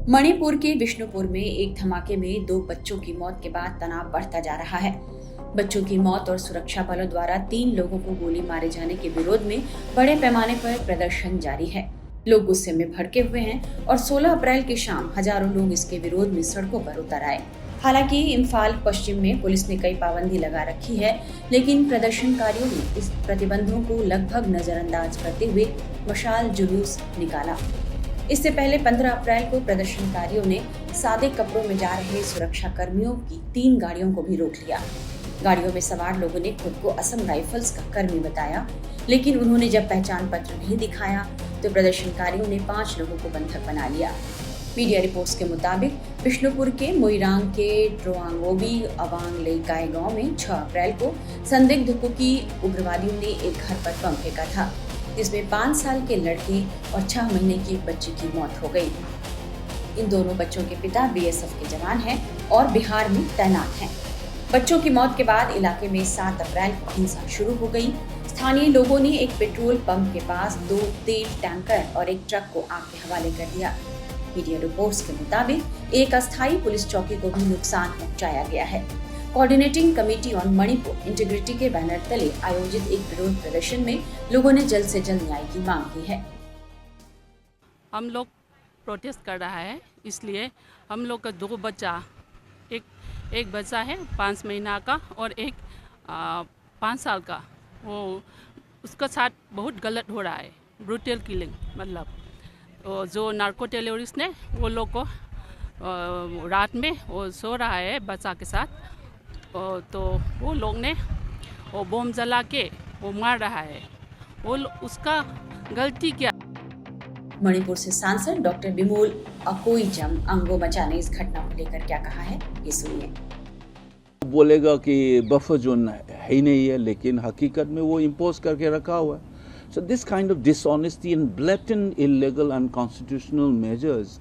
मणिपुर के विष्णुपुर में एक धमाके में 2 बच्चों की मौत के बाद तनाव बढ़ता जा रहा है। बच्चों की मौत और सुरक्षा बलों द्वारा 3 लोगों को गोली मारे जाने के विरोध में बड़े पैमाने पर प्रदर्शन जारी है। लोग गुस्से में भड़के हुए हैं और 16 अप्रैल की शाम हजारों लोग इसके विरोध में सड़कों पर उतर आए। हालांकि इम्फाल पश्चिम में पुलिस ने कई पाबंदी लगा रखी है, लेकिन प्रदर्शनकारियों ने इस प्रतिबंधों को लगभग नजरअंदाज करते हुए मशाल जुलूस निकाला। इससे पहले 15 अप्रैल को प्रदर्शनकारियों ने सादे कपड़ों में जा रहे सुरक्षा कर्मियों की 3 गाड़ियों को भी रोक लिया। गाड़ियों में सवार लोगों ने खुद को असम राइफल्स का कर्मी बताया, लेकिन उन्होंने जब पहचान पत्र नहीं दिखाया तो प्रदर्शनकारियों ने 5 लोगों को बंधक बना लिया। मीडिया रिपोर्ट्स के मुताबिक विष्णुपुर के मोइरांग के ड्रोआंगोबी अवांग लेगाई गांव में 6 अप्रैल को संदिग्ध कुकी उग्रवादियों ने एक घर पर बम फेंका था, जिसमें 5 साल के लड़के और 6 महीने की एक बच्ची की मौत हो गई। इन दोनों बच्चों के पिता बीएसएफ के जवान हैं और बिहार में तैनात हैं। बच्चों की मौत के बाद इलाके में 7 अप्रैल को हिंसा शुरू हो गई। स्थानीय लोगों ने एक पेट्रोल पंप के पास 2 तेल टैंकर और एक ट्रक को आग के हवाले कर दिया। मीडिया रिपोर्ट्स के मुताबिक एक अस्थायी पुलिस चौकी को भी नुकसान पहुंचाया गया है। Coordinating committee on Manipur integrity के बैनर तले आयोजित एक विरोध प्रदर्शन में लोगों ने जल्द से जल्द न्याय की मांग की है। हम लोग प्रोटेस्ट कर रहा है, इसलिए हम लोग का 2 बच्चा, एक बच्चा है 5 महीना का और एक 5 साल का, वो उसका साथ बहुत गलत हो रहा है, ब्रूटल किलिंग। मतलब तो जो नार्को टेररिस्ट ने वो लोग को रात में वो सो रहा है बच्चा के साथ, तो वो लोग ने वो बम जला के वो मार रहा है। वो उसका गलती क्या? मणिपुर से सांसद डॉक्टर बिमोल अकोईचम अंगो बचा ने इस घटना को लेकर क्या कहा है, ये सुनिए। बोलेगा कि बफर जोन है ही नहीं है, लेकिन हकीकत में वो इम्पोज करके रखा हुआ है। So this kind of dishonesty and blatant illegal unconstitutional measures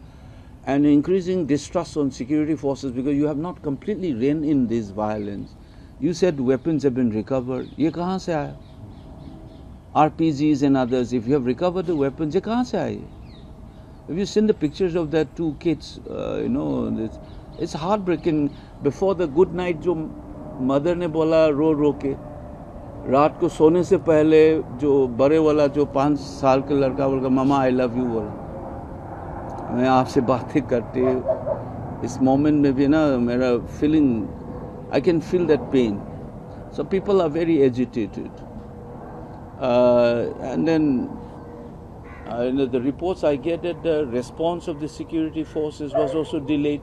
and increasing distrust on security forces because you have not completely reined in this violence. You said weapons have been recovered. ये कहाँ से आया? RPGs and others, if you have recovered the weapons, ये कहाँ से आए? Have you seen the pictures of that 2 kids? It's heartbreaking. Before the good night जो mother ने बोला रो रो के, रात को सोने से पहले जो बड़े वाला जो 5 साल का लड़का बोला मामा आई लव यू बोला। मैं आपसे बातें करते इस मोमेंट में भी ना मेरा feeling, I can feel that pain. So people are very agitated and then the reports I get that the response of the security forces was also delayed.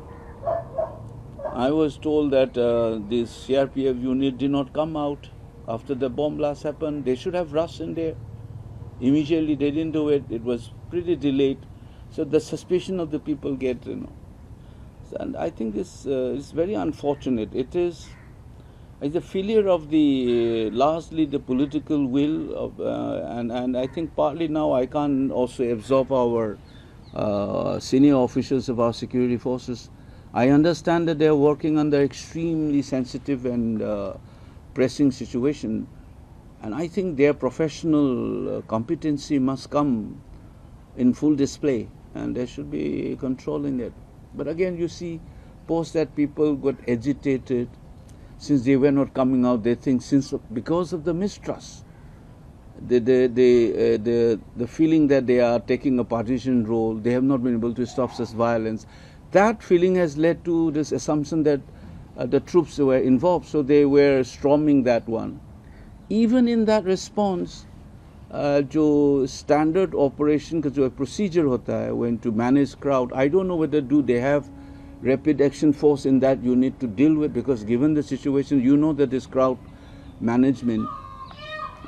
I was told that this CRPF unit did not come out after the bomb blast happened. They should have rushed in there immediately. They didn't do it. It was pretty delayed. So the suspicion of the people get, and I think this is very unfortunate. It is a failure of the lastly the political will of, and I think partly now I can also absorb our senior officials of our security forces. I understand that they are working under extremely sensitive and pressing situation, and I think their professional competency must come in full display, and there should be control in it. But again, you see post that people got agitated since they were not coming out. They think because of the mistrust, the feeling that they are taking a partisan role, they have not been able to stop such violence. That feeling has led to this assumption that the troops were involved, so they were storming that one. Even in that response, जो standard operation का जो procedure होता है when to manage crowd, I don't know whether they have rapid action force in that unit to deal with, because given the situation, that this crowd management,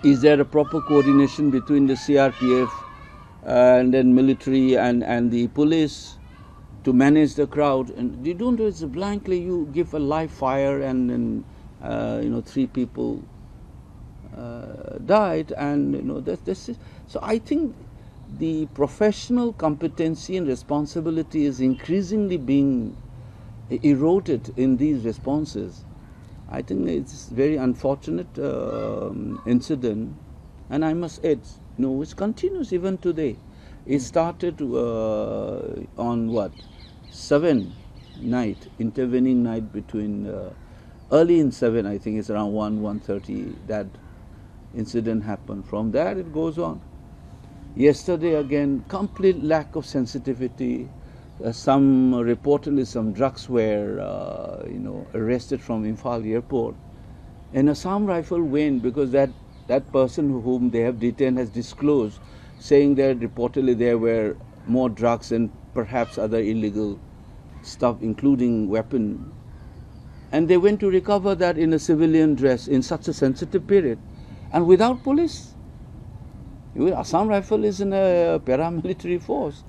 is there a proper coordination between the CRPF and then military and the police to manage the crowd? And you don't do it blankly. You give a live fire and then 3 people died, and this is, so I think the professional competency and responsibility is increasingly being eroded in these responses. I think it's very unfortunate incident, and I must add, which continues even today. It started on 7 night, intervening night between early in 7, I think it's around 1:30, that incident happened. From there it goes on. Yesterday again, complete lack of sensitivity. Reportedly some drugs were arrested from Imphal airport. And Assam Rifle went because that person whom they have detained has disclosed, saying that reportedly there were more drugs and perhaps other illegal stuff, including weapon. And they went to recover that in a civilian dress in such a sensitive period and without police. Assam Rifle is in a paramilitary force.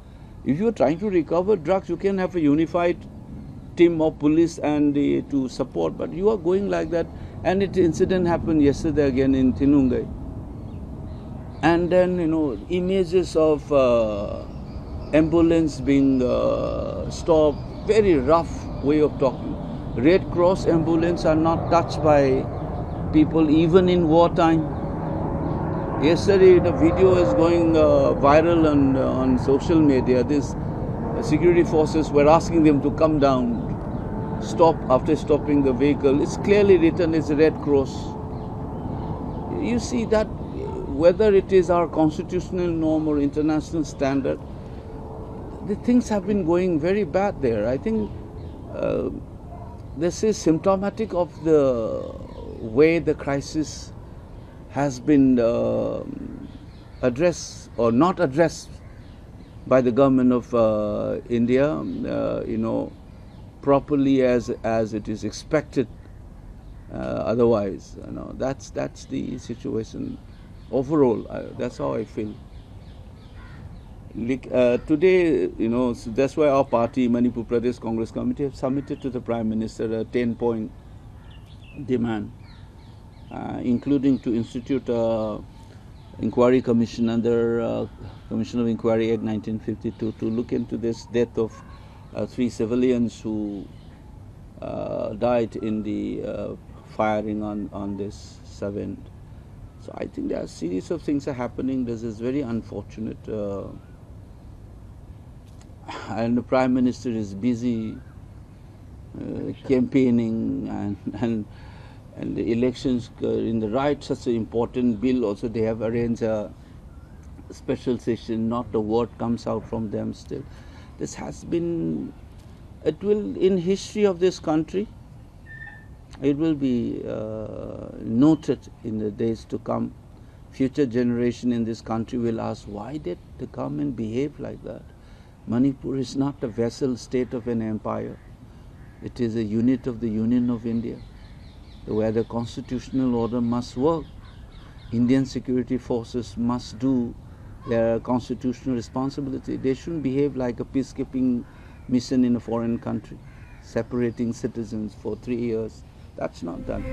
If you are trying to recover drugs, you can have a unified team of police and to support, but you are going like that. And it incident happened yesterday again in Tinungai. And then, images of ambulance being stopped, very rough way of talking. Red Cross ambulance are not touched by people even in wartime. Yesterday the video is going viral on social media. These security forces were asking them to come down, stop after stopping the vehicle. It's clearly written as Red Cross. You see that whether it is our constitutional norm or international standard, the things have been going very bad there. I think this is symptomatic of the way the crisis has been addressed or not addressed by the government of India, properly as it is expected. Otherwise, that's the situation overall. That's how I feel. Today, so that's why our party, Manipur Pradesh Congress Committee, have submitted to the Prime Minister a 10-point demand, including to institute an inquiry commission under Commission of Inquiry Act 1952 to look into this death of 3 civilians who died in the firing on this 7th. So I think there are a series of things are happening. This is very unfortunate. And the Prime Minister is busy campaigning and the elections in the right, such an important bill. Also, they have arranged a special session. Not a word comes out from them still. This has been, it will, in history of this country, it will be noted in the days to come. Future generation in this country will ask, why did the government behave like that? Manipur is not a vassal state of an empire. It is a unit of the Union of India, where the constitutional order must work. Indian security forces must do their constitutional responsibility. They shouldn't behave like a peacekeeping mission in a foreign country, separating citizens for 3 years. That's not done.